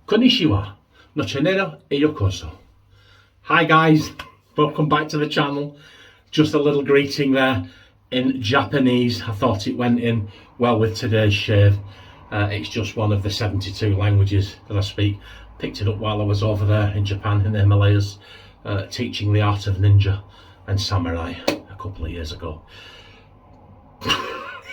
Konnichiwa, nochenero e yokoso. Hi guys, welcome back to the channel. Just a little greeting there in Japanese. I thought it went in well with today's shave. It's just one of the 72 languages that I speak. Picked it up while I was over there in Japan, in the Himalayas, teaching the art of ninja and samurai a couple of years ago.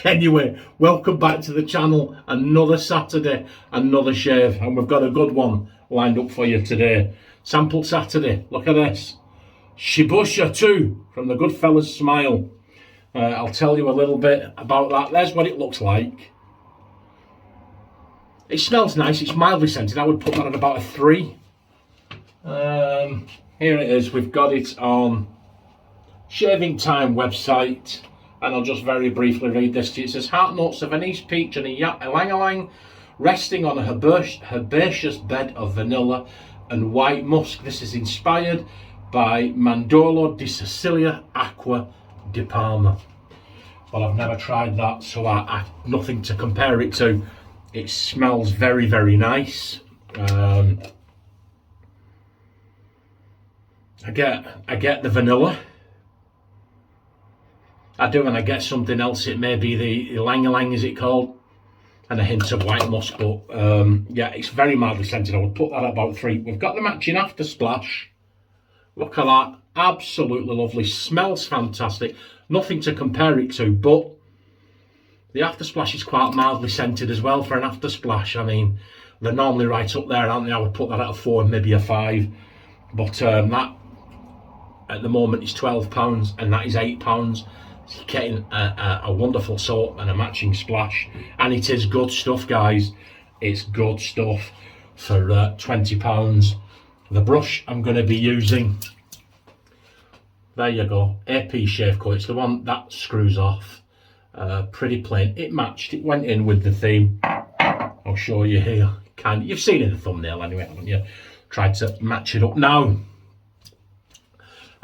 Anyway, welcome back to the channel. Another Saturday, another shave, and we've got a good one lined up for you today. Sample Saturday, look at this. Shibusa 2 from the Goodfellas Smile. I'll tell you a little bit about that. There's what it looks like. It smells nice, it's mildly scented. I would put that at about a 3. Here it is, we've got it on Shaving Time website. And I'll just very briefly read this to you. It says, heart notes of anise, peach and ylang ylang resting on a herbaceous bed of vanilla and white musk. This is inspired by Mandorlo di Sicilia, Acqua di Parma. Well, I've never tried that, so I nothing to compare it to. It smells very, very nice. I get the vanilla. I do, and I get something else. It may be the Ylang Ylang, is it called, and a hint of white musk. But yeah, it's very mildly scented. I would put that at about 3. We've got the matching after splash. Look at that, absolutely lovely. Smells fantastic. Nothing to compare it to, but the after splash is quite mildly scented as well for an after splash. I mean, they're normally right up there, aren't they? I would put that at a 4, maybe a 5. But that at the moment is £12, and that is £8. So you're getting a wonderful soap and a matching splash, and it is good stuff, guys. It's good stuff for £20. The brush I'm going to be using, there you go, AP Shave Co. It's the one that screws off. Pretty plain. It matched. It went in with the theme. I'll show you here. You've seen it in the thumbnail anyway, haven't you? Tried to match it up. Now,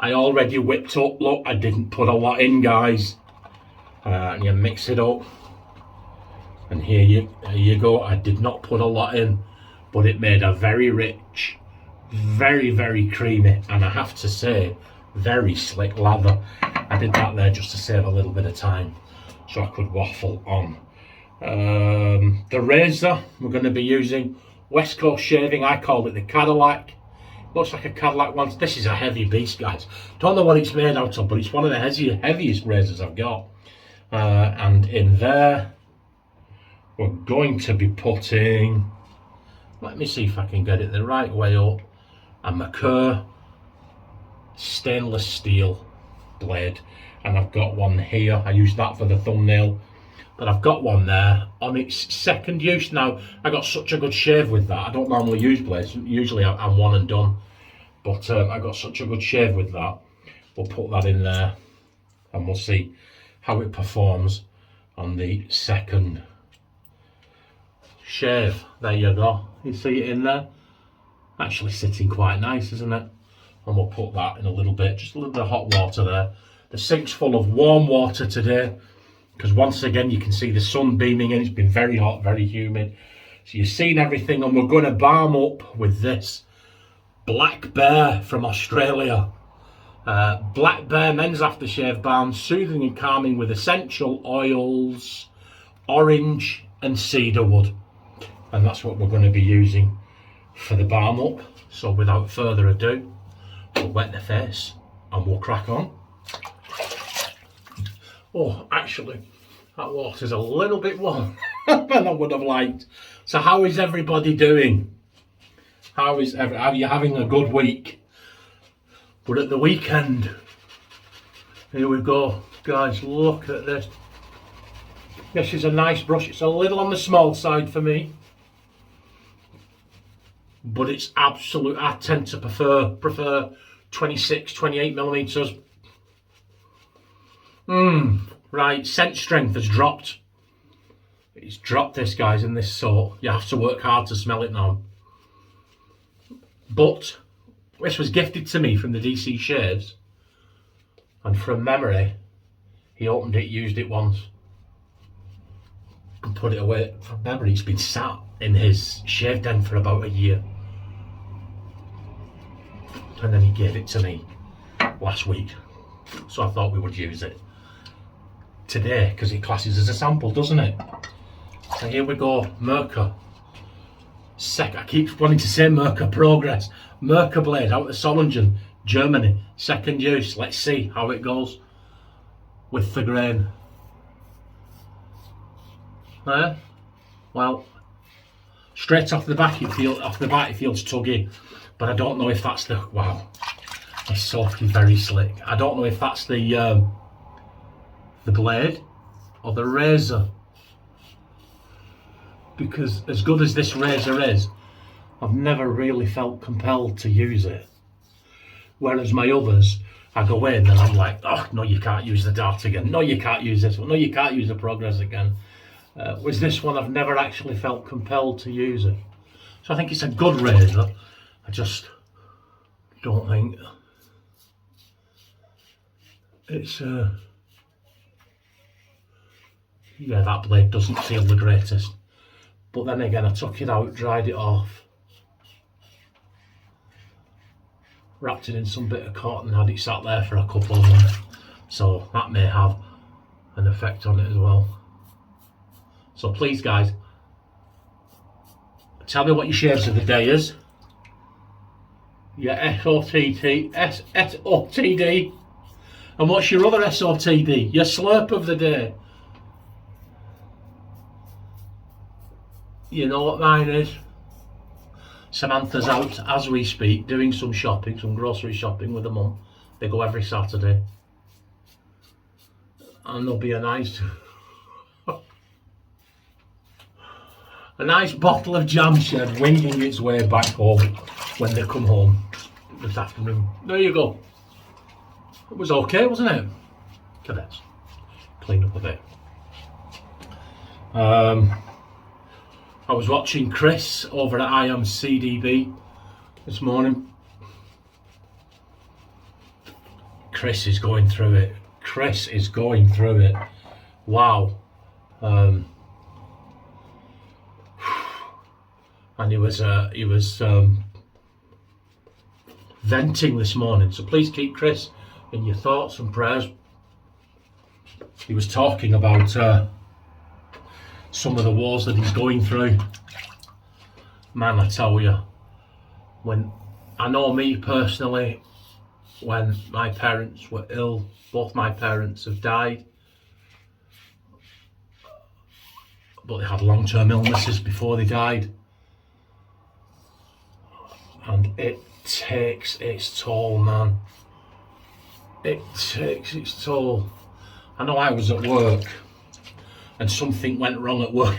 I already whipped up, look, I didn't put a lot in, guys. And you mix it up. And here you go, I did not put a lot in, but it made a very rich, very, very creamy, and I have to say, very slick lather. I did that there just to save a little bit of time, so I could waffle on. The razor we're going to be using, West Coast Shaving, I call it the Cadillac. Looks like a Cadillac one. This is a heavy beast, guys. Don't know what it's made out of, but it's one of the heaviest razors I've got. And in there, we're going to be putting, let me see if I can get it the right way up, a merkur stainless steel blade. And I've got one here. I used that for the thumbnail. But I've got one there on its second use. Now, I got such a good shave with that. I don't normally use blades. Usually I'm one and done. But I got such a good shave with that. We'll put that in there and we'll see how it performs on the second shave. There you go. You see it in there? Actually sitting quite nice, isn't it? And we'll put that in a little bit. Just a little bit of hot water there. The sink's full of warm water today, because once again you can see the sun beaming in. It's been very hot, very humid, so you've seen everything. And we're going to balm up with this Black Bear from Australia. Black Bear men's aftershave balm, soothing and calming with essential oils, orange and cedarwood, and that's what we're going to be using for the balm up. So without further ado, we'll wet the face and we'll crack on. Oh, actually, that water's a little bit warm than I would have liked. So how is everybody doing? Are you having a good week? We're at the weekend. Here we go. Guys, look at this. This is a nice brush. It's a little on the small side for me, but it's absolute. I tend to prefer 26, 28 millimeters. Right, scent strength has dropped. It's dropped this, guys, in this soap. You have to work hard to smell it now. But this was gifted to me from the DC Shaves, and from memory, he opened it, used it once. and put it away. From memory, it's been sat in his shave den for about a year. And then he gave it to me last week. So I thought we would use it today because it classes as a sample, doesn't it? So here we go, merkur. I keep wanting to say merkur progress. Merkur blade out of Solingen, Germany. Second use. Let's see how it goes with the grain. Well, straight off the bat, it feels tuggy, but I don't know if that's the it's softly very slick. I don't know if that's the blade or the razor, because as good as this razor is, I've never really felt compelled to use it. Whereas my others, I go in and I'm like, oh no, you can't use the dart again. No, you can't use this one. No, you can't use the progress again. Whereas this one, I've never actually felt compelled to use it. So I think it's a good razor. I just don't think it's yeah, that blade doesn't feel the greatest. But then again, I took it out, dried it off, wrapped it in some bit of cotton, had it sat there for a couple of months. So that may have an effect on it as well. So please guys, tell me what your shaves of the day is. Your SOTD. And what's your other SOTD? Your slurp of the day. You know what mine is? Samantha's out as we speak, doing some shopping, some grocery shopping with her mum. They go every Saturday. And there'll be a nice bottle of jam shed winging its way back home when they come home this afternoon. There you go. It was okay, wasn't it? Cadets. Clean up a bit. I was watching Chris over at IMCDB this morning. Chris is going through it. Wow. And he was venting this morning. So please keep Chris in your thoughts and prayers. He was talking about some of the wars that he's going through. Man, I tell you, when I know me personally, when my parents were ill, both my parents have died, but they had long-term illnesses before they died, and it takes its toll, man. It takes its toll. I know I was at work and something went wrong at work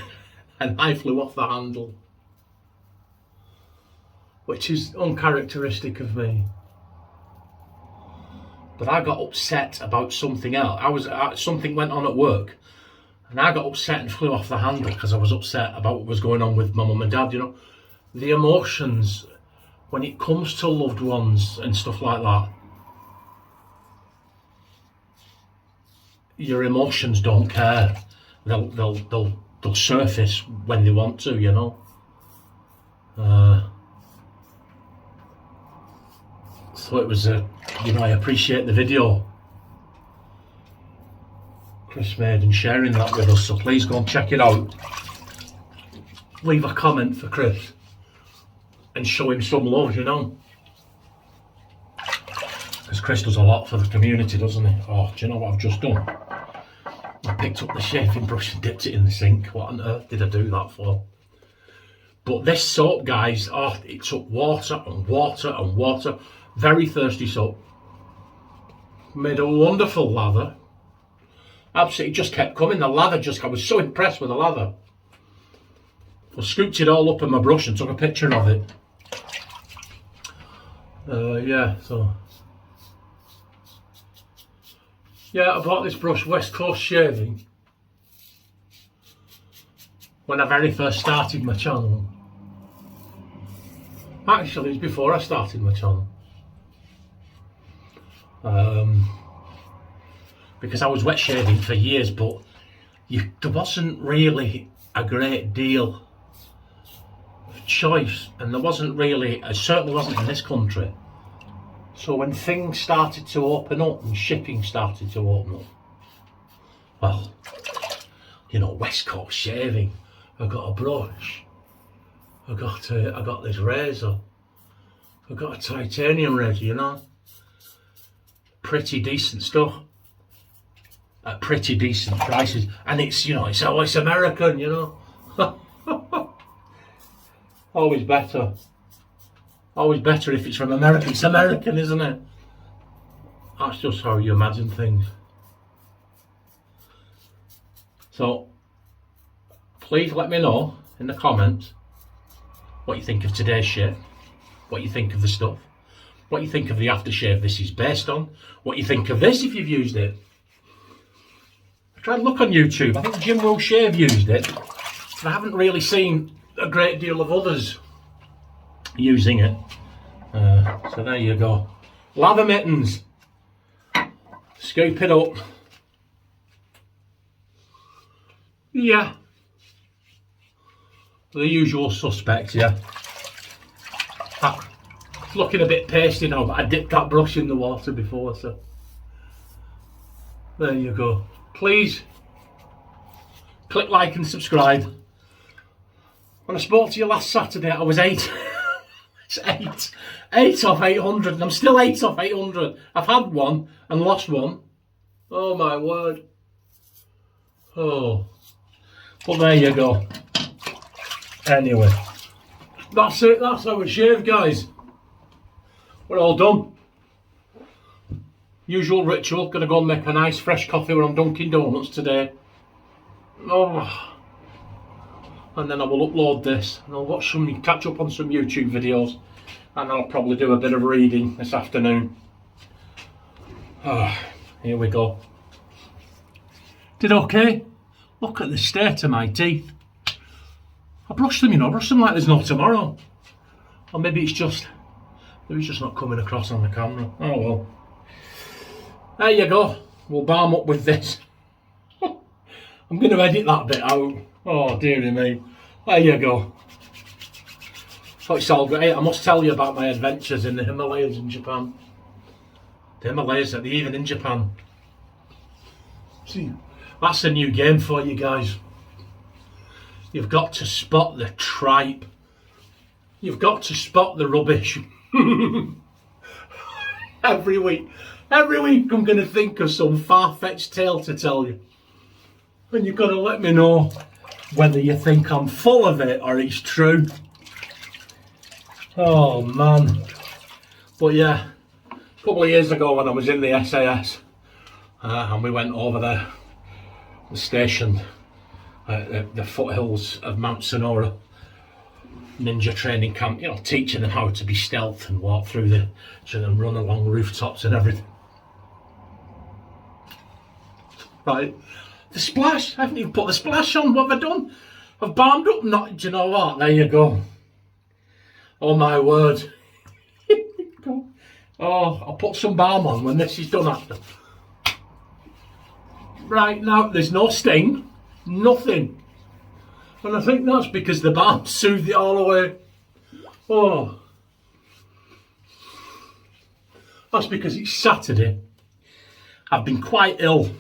and I flew off the handle, which is uncharacteristic of me. But I got upset about something else. Something went on at work and I got upset and flew off the handle because I was upset about what was going on with my mum and dad. You know, the emotions when it comes to loved ones and stuff like that, your emotions don't care. They'll surface when they want to, you know. So it was I appreciate the video Chris made and sharing that with us. So please go and check it out. Leave a comment for Chris and show him some love, you know. Because Chris does a lot for the community, doesn't he? Oh, do you know what I've just done? I picked up the shaving brush and dipped it in the sink. What on earth did I do that for? But this soap, guys, it took water and water and water. Very thirsty soap. Made a wonderful lather. Absolutely just kept coming. I was so impressed with the lather. I scooped it all up in my brush and took a picture of it. I bought this brush, West Coast Shaving, when I very first started my channel. Actually, it was before I started my channel. Because I was wet shaving for years, but there wasn't really a great deal of choice, and there wasn't really, it certainly wasn't in this country. So when things started to open up and shipping started to open up, well, you know, West Coast shaving, I got a brush, I got this razor, I got a titanium razor, you know, pretty decent stuff at pretty decent prices, and it's, you know, it's always American, you know. Always better if it's from America. It's American, isn't it? That's just how you imagine things. So please let me know in the comments what you think of today's shave, what you think of the stuff, what you think of the aftershave this is based on, what you think of this if you've used it. I tried to look on YouTube. I think Jim Will Shave used it, but I haven't really seen a great deal of others using it. So there you go. Lather mittens. Scoop it up. Yeah. The usual suspects, yeah. It's looking a bit pasty now, but I dipped that brush in the water before, so there you go. Please click like and subscribe. When I spoke to you last Saturday, I was 8. It's 8 off 800, and I'm still 8 off 800. I've had one and lost one. Oh my word. Oh. But there you go. Anyway, that's it. That's our shave, guys. We're all done. Usual ritual. Gonna go and make a nice fresh coffee where I'm Dunkin' Donuts today. Oh. And then I will upload this, and I'll catch up on some YouTube videos, and I'll probably do a bit of reading this afternoon. Here we go. Did okay. Look at the state of my teeth. I brushed them, you know, brush them like there's no tomorrow. Or maybe it's just not coming across on the camera. Oh well. There you go. We'll balm up with this. I'm going to edit that bit out. Oh dearie me. There you go. Oh, it's all great. I must tell you about my adventures in the Himalayas in Japan. The Himalayas, they're even in Japan. See, that's a new game for you guys. You've got to spot the tripe. You've got to spot the rubbish. Every week I'm going to think of some far-fetched tale to tell you. And you've got to let me know whether you think I'm full of it or it's true. Oh man. But yeah, a couple of years ago when I was in the SAS, and we went over the station, the foothills of Mount Sonora, ninja training camp, you know, teaching them how to be stealth and walk through and run along rooftops and everything. Right. The splash, I haven't even put the splash on. What have I done? I've balmed up. Not, do you know what? There you go. Oh my word. Oh, I'll put some balm on when this is done after. Right now, there's no sting, nothing. And I think that's because the balm soothed it all away. Oh. That's because it's Saturday. I've been quite ill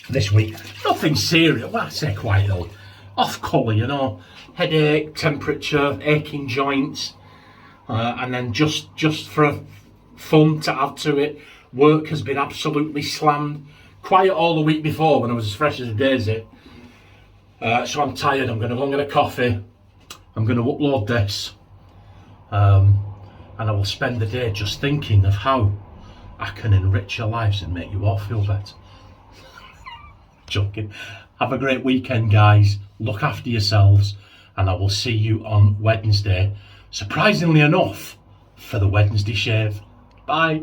this week. Nothing serious. Well, I say quite ill. Off colour, you know. Headache, temperature, aching joints. And then just for fun to add to it, work has been absolutely slammed. Quiet all the week before when I was as fresh as a daisy. So I'm tired. I'm going to go and get a coffee. I'm going to upload this. And I will spend the day just thinking of how I can enrich your lives and make you all feel better. Joking. Have a great weekend, guys. Look after yourselves, and I will see you on Wednesday. Surprisingly enough, for the Wednesday shave. Bye.